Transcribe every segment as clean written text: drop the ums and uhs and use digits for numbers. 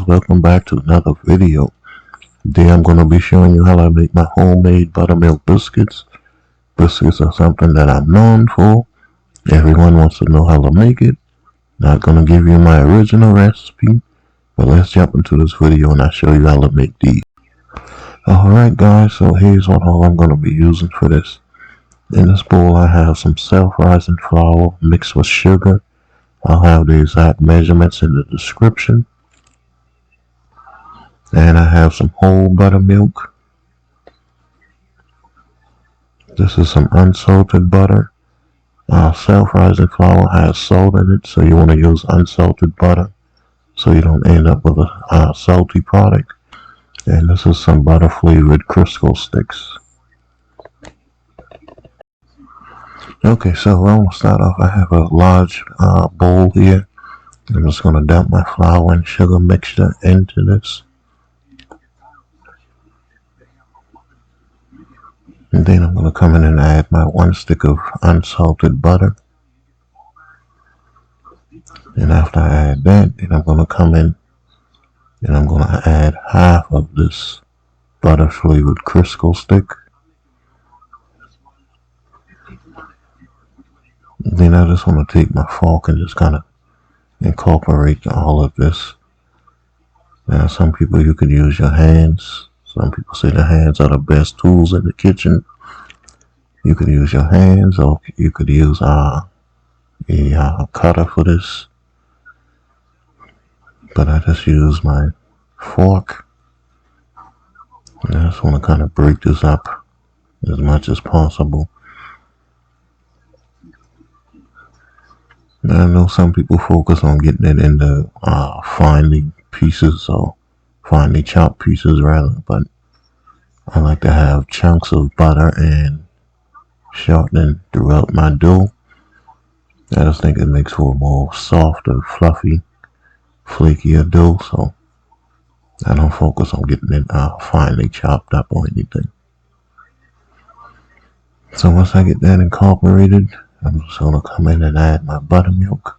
welcome back to another video. Today I'm going to be showing you how I make my homemade buttermilk biscuits. Biscuits are something that I'm known for. Everyone wants to know how to make it. Not going to give you my original recipe, but let's jump into this video and I'll show you how to make these. Alright guys, so here's what all I'm going to be using for this. In this bowl I have some self-rising flour mixed with sugar. I'll have the exact measurements in the description. And I have some whole buttermilk. This is some unsalted butter. Self-rising flour has salt in it, so you want to use unsalted butter so you don't end up with a salty product. And this is some butter flavored Crisco sticks. Okay, so I'm going to start off. I have a large bowl here. I'm just going to dump my flour and sugar mixture into this. And then I'm going to come in and add my 1 stick of unsalted butter. And after I add that, then I'm going to come in and I'm going to add half of this butter flavored Crisco stick. Then I just want to take my fork and just kind of incorporate all of this. Now some people, you can use your hands. Some people say the hands are the best tools in the kitchen. You could use your hands, or you could use a cutter for this. But I just use my fork. And I just want to kind of break this up as much as possible. Now, I know some people focus on getting it into finely pieces, or finely chopped pieces rather, but I like to have chunks of butter and shortening throughout my dough. I just think it makes for a more softer, fluffy, flakier dough, so I don't focus on getting it finely chopped up or anything. So once I get that incorporated, I'm just going to come in and add my buttermilk.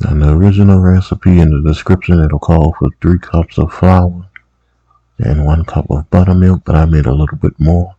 And the original recipe in the description, it'll call for 3 cups of flour and 1 cup of buttermilk, but I made a little bit more.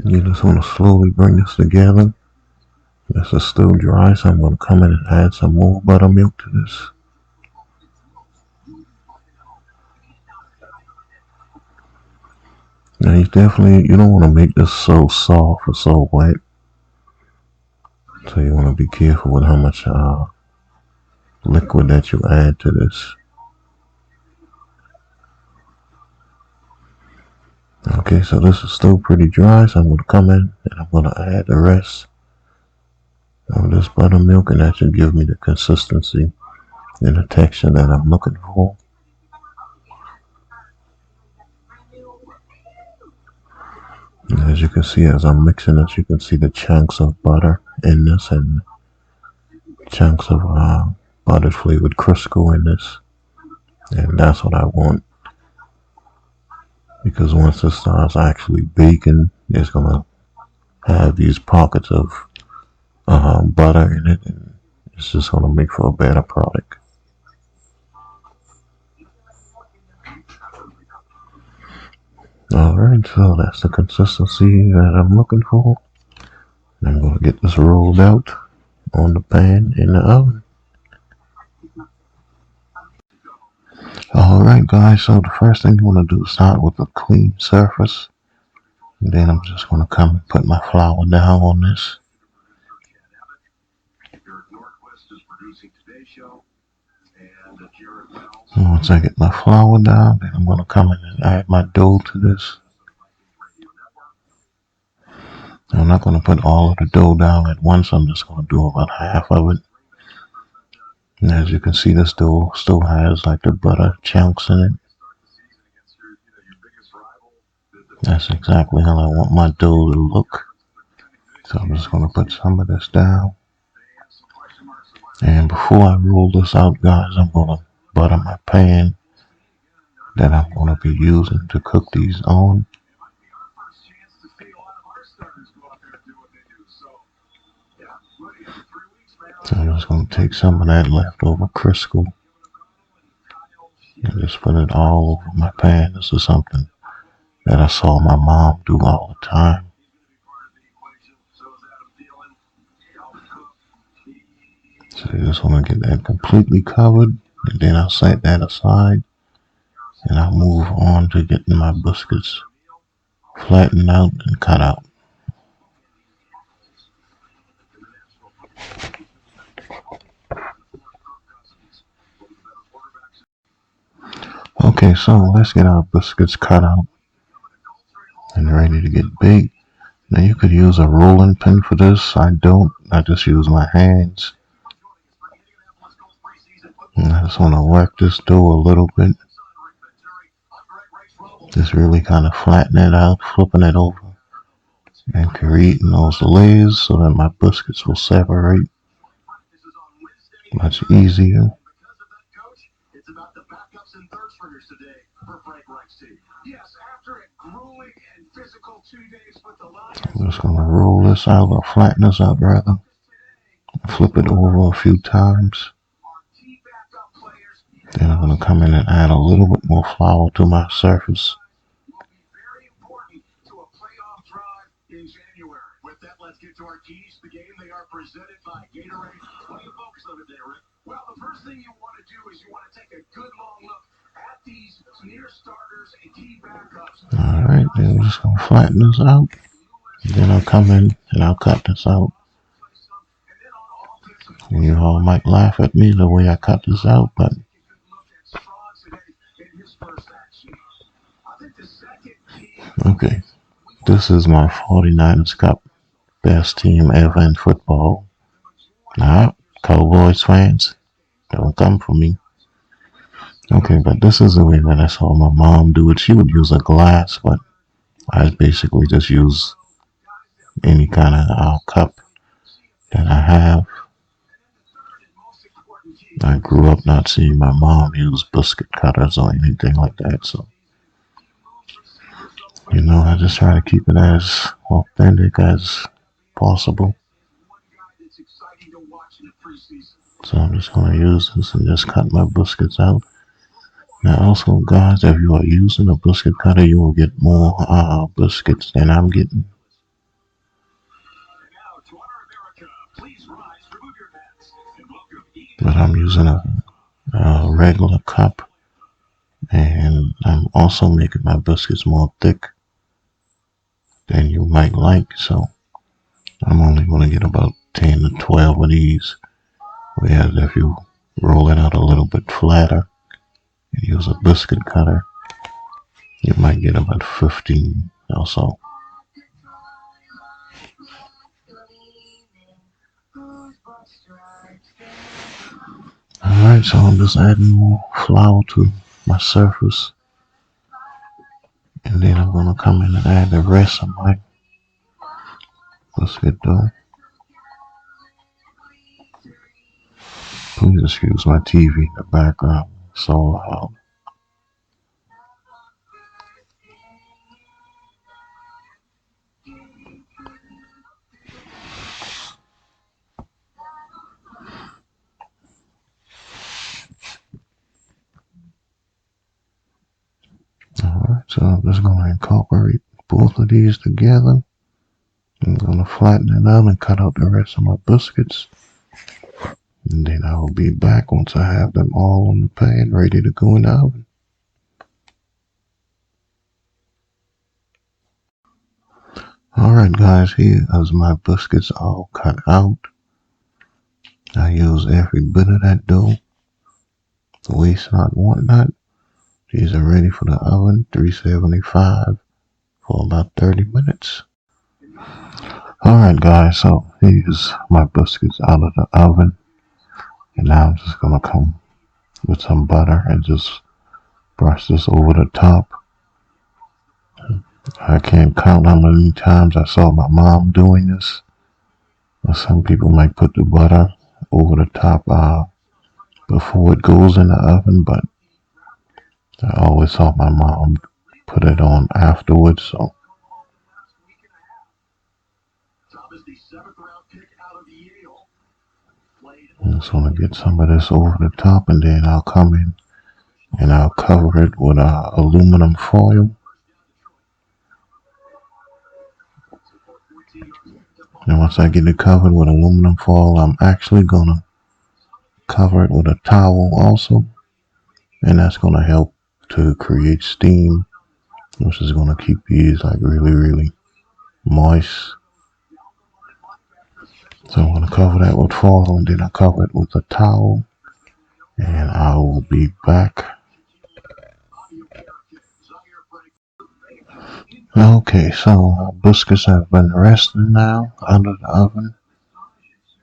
You just want to slowly bring this together. This is still dry, so I'm going to come in and add some more buttermilk to this. Now you don't want to make this so soft or so wet. So you want to be careful with how much liquid that you add to this. Okay, so this is still pretty dry, so I'm going to come in and I'm going to add the rest of this buttermilk, and that should give me the consistency and the texture that I'm looking for. And as you can see, as I'm mixing this, you can see the chunks of butter in this and chunks of butter flavored Crisco in this. And that's what I want, because once it starts actually baking, it's going to have these pockets of butter in it, and it's just going to make for a better product. Alright, so that's the consistency that I'm looking for. I'm going to get this rolled out on the pan in the oven. Alright guys, so the first thing you want to do is start with a clean surface. And then I'm just going to come and put my flour down on this. And once I get my flour down, then I'm going to come in and add my dough to this. I'm not going to put all of the dough down at once. I'm just going to do about half of it. And as you can see, this dough still has like the butter chunks in it. That's exactly how I want my dough to look. So I'm just going to put some of this down. And before I roll this out, guys, I'm going to butter my pan that I'm going to be using to cook these on. So I'm just going to take some of that leftover Crisco and just put it all over my pan. This is something that I saw my mom do all the time. So you just want to get that completely covered, and then I'll set that aside, and I'll move on to getting my biscuits flattened out and cut out. Okay, so let's get our biscuits cut out and ready to get baked. Now you could use a rolling pin for this. I don't. I just use my hands. And I just want to work this dough a little bit. Just really kind of flatten it out, flipping it over, and creating those layers so that my biscuits will separate much easier. I'm just going to roll this out, or flatten this out rather. Flip it over a few times. Then I'm going to come in and add a little bit more flour to my surface. Alright, then we're just going to flatten this out. Then I'll come in and I'll cut this out. And you all might laugh at me the way I cut this out, but okay. This is my 49ers Cup. Best team ever in football. Now, Cowboys fans, don't come for me. Okay, but this is the way that I saw my mom do it. She would use a glass, but I basically just use any kind of cup that I have. I grew up not seeing my mom use biscuit cutters or anything like that, so I just try to keep it as authentic as possible. So I'm just going to use this and just cut my biscuits out. Now also, guys, if you are using a biscuit cutter, you will get more biscuits than I'm getting. But I'm using a regular cup, and I'm also making my biscuits more thick than you might like, so I'm only going to get about 10 to 12 of these, whereas if you roll it out a little bit flatter and use a biscuit cutter, you might get about 15 or so. Alright, so I'm just adding more flour to my surface, and then I'm going to come in and add the rest of my biscuit dough. Please excuse my TV in the background, it's so loud. Alright, so I'm just going to incorporate both of these together. I'm going to flatten it out and cut out the rest of my biscuits. And then I will be back once I have them all on the pan ready to go in the oven. Alright guys, here is my biscuits all cut out. I use every bit of that dough. Waste not, want not. These are ready for the oven, 375 for about 30 minutes. Alright guys, so here's my biscuits out of the oven. And now I'm just going to come with some butter and just brush this over the top. I can't count how many times I saw my mom doing this. Some people might put the butter over the top before it goes in the oven, but I always saw my mom put it on afterwards. So I'm just gonna get some of this over the top, and then I'll come in and I'll cover it with aluminum foil. And once I get it covered with aluminum foil, I'm actually gonna cover it with a towel also, and that's gonna help to create steam, which is gonna keep these like really moist. So I'm gonna cover that with foil, and then I cover it with a towel, and I will be back. Okay, so our biscuits have been resting now under the oven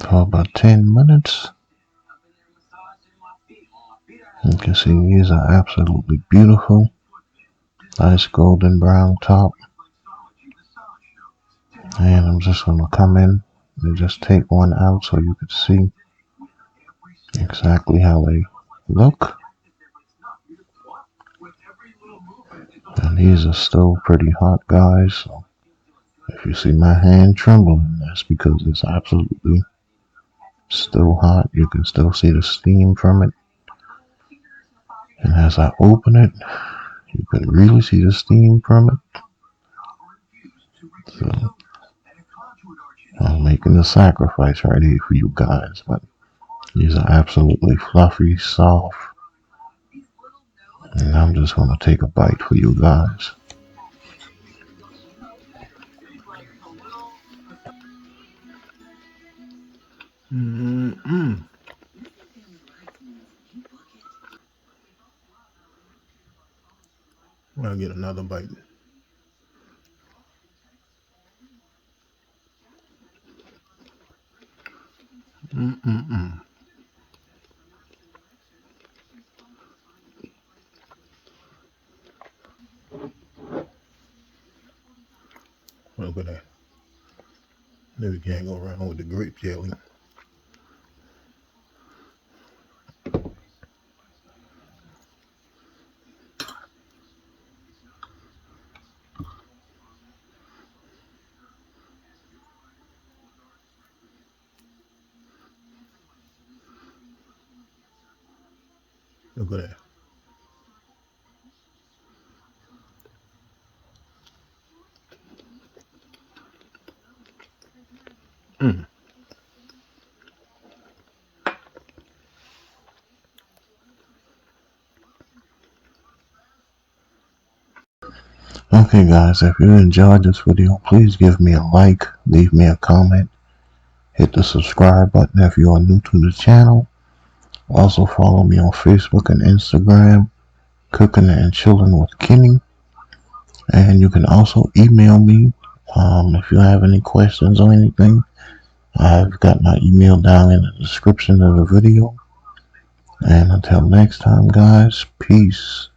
for about 10 minutes. You can see these are absolutely beautiful. Nice golden brown top. And I'm just going to come in and just take one out so you can see exactly how they look. And these are still pretty hot, guys. So if you see my hand trembling, that's because it's absolutely still hot. You can still see the steam from it. And as I open it, you can really see the steam from it. So I'm making a sacrifice right here for you guys, but these are absolutely fluffy, soft, and I'm just gonna take a bite for you guys. I'll get another bite. Look at that. Maybe we can't go around with the grape jelly. Look at that. Okay guys, if you enjoyed this video, please give me a like, leave me a comment, hit the subscribe button if you are new to the channel. Also follow me on Facebook and Instagram, Cooking and Chilling with Kenny. And you can also email me if you have any questions or anything. I've got my email down in the description of the video. And until next time, guys, peace.